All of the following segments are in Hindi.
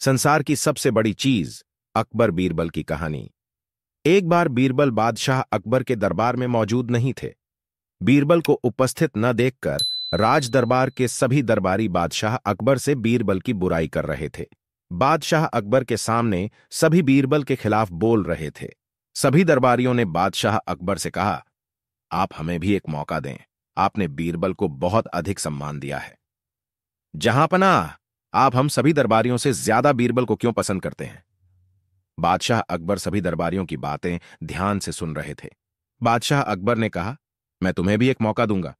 संसार की सबसे बड़ी चीज अकबर बीरबल की कहानी। एक बार बीरबल बादशाह अकबर के दरबार में मौजूद नहीं थे। बीरबल को उपस्थित न देखकर राज दरबार के सभी दरबारी बादशाह अकबर से बीरबल की बुराई कर रहे थे। बादशाह अकबर के सामने सभी बीरबल के खिलाफ बोल रहे थे। सभी दरबारियों ने बादशाह अकबर से कहा, आप हमें भी एक मौका दें। आपने बीरबल को बहुत अधिक सम्मान दिया है। जहांपनाह, आप हम सभी दरबारियों से ज्यादा बीरबल को क्यों पसंद करते हैं? बादशाह अकबर सभी दरबारियों की बातें ध्यान से सुन रहे थे। बादशाह अकबर ने कहा, मैं तुम्हें भी एक मौका दूंगा।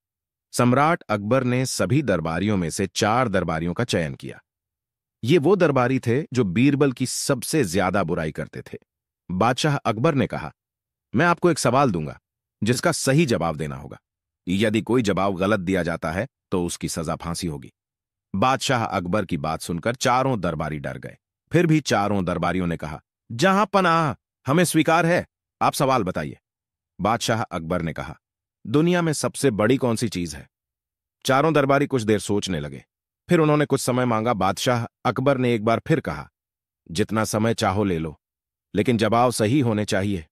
सम्राट अकबर ने सभी दरबारियों में से 4 दरबारियों का चयन किया। ये वो दरबारी थे जो बीरबल की सबसे ज्यादा बुराई करते थे। बादशाह अकबर ने कहा, मैं आपको एक सवाल दूंगा जिसका सही जवाब देना होगा। यदि कोई जवाब गलत दिया जाता है तो उसकी सजा फांसी होगी। बादशाह अकबर की बात सुनकर चारों दरबारी डर गए। फिर भी चारों दरबारियों ने कहा, जहां पनाह, हमें स्वीकार है, आप सवाल बताइए। बादशाह अकबर ने कहा, दुनिया में सबसे बड़ी कौन सी चीज है? चारों दरबारी कुछ देर सोचने लगे। फिर उन्होंने कुछ समय मांगा। बादशाह अकबर ने एक बार फिर कहा, जितना समय चाहो ले लो, लेकिन जवाब सही होने चाहिए।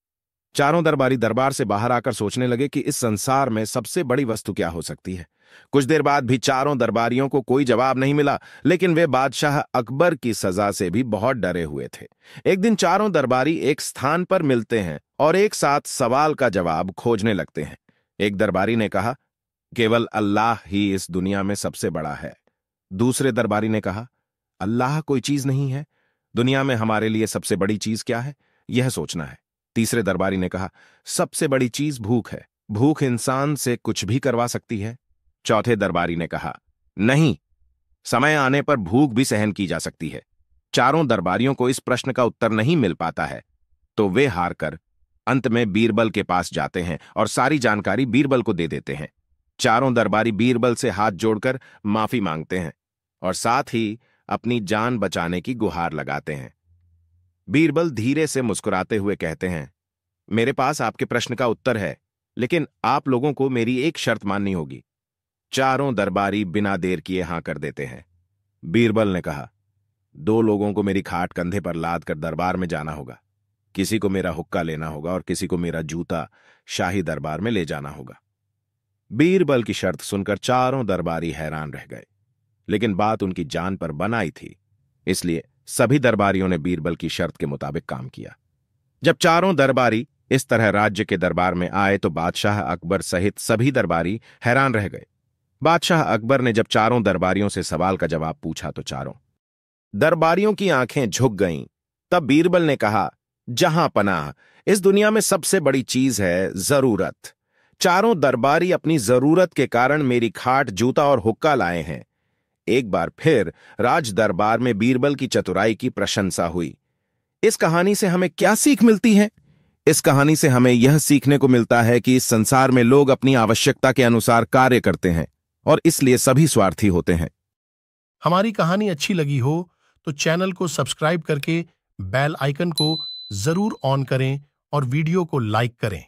चारों दरबारी दरबार से बाहर आकर सोचने लगे कि इस संसार में सबसे बड़ी वस्तु क्या हो सकती है। कुछ देर बाद भी चारों दरबारियों को कोई जवाब नहीं मिला, लेकिन वे बादशाह अकबर की सजा से भी बहुत डरे हुए थे। एक दिन चारों दरबारी एक स्थान पर मिलते हैं और एक साथ सवाल का जवाब खोजने लगते हैं। एक दरबारी ने कहा, केवल अल्लाह ही इस दुनिया में सबसे बड़ा है। दूसरे दरबारी ने कहा, अल्लाह कोई चीज नहीं है। दुनिया में हमारे लिए सबसे बड़ी चीज क्या है, यह सोचना है। तीसरे दरबारी ने कहा, सबसे बड़ी चीज भूख है। भूख इंसान से कुछ भी करवा सकती है। चौथे दरबारी ने कहा, नहीं, समय आने पर भूख भी सहन की जा सकती है। चारों दरबारियों को इस प्रश्न का उत्तर नहीं मिल पाता है, तो वे हारकर अंत में बीरबल के पास जाते हैं और सारी जानकारी बीरबल को दे देते हैं। चारों दरबारी बीरबल से हाथ जोड़कर माफी मांगते हैं और साथ ही अपनी जान बचाने की गुहार लगाते हैं। बीरबल धीरे से मुस्कुराते हुए कहते हैं, मेरे पास आपके प्रश्न का उत्तर है, लेकिन आप लोगों को मेरी एक शर्त माननी होगी। चारों दरबारी बिना देर किए हां कर देते हैं। बीरबल ने कहा, 2 लोगों को मेरी खाट कंधे पर लाद कर दरबार में जाना होगा। किसी को मेरा हुक्का लेना होगा और किसी को मेरा जूता शाही दरबार में ले जाना होगा। बीरबल की शर्त सुनकर चारों दरबारी हैरान रह गए, लेकिन बात उनकी जान पर बन आई थी, इसलिए सभी दरबारियों ने बीरबल की शर्त के मुताबिक काम किया। जब चारों दरबारी इस तरह राज्य के दरबार में आए तो बादशाह अकबर सहित सभी दरबारी हैरान रह गए। बादशाह अकबर ने जब चारों दरबारियों से सवाल का जवाब पूछा तो चारों दरबारियों की आंखें झुक गईं। तब बीरबल ने कहा, जहां पनाह, इस दुनिया में सबसे बड़ी चीज है जरूरत। चारों दरबारी अपनी जरूरत के कारण मेरी खाट, जूता और हुक्का लाए हैं। एक बार फिर राज दरबार में बीरबल की चतुराई की प्रशंसा हुई। इस कहानी से हमें क्या सीख मिलती है? इस कहानी से हमें यह सीखने को मिलता है कि इस संसार में लोग अपनी आवश्यकता के अनुसार कार्य करते हैं और इसलिए सभी स्वार्थी होते हैं। हमारी कहानी अच्छी लगी हो तो चैनल को सब्सक्राइब करके बेल आइकन को जरूर ऑन करें और वीडियो को लाइक करें।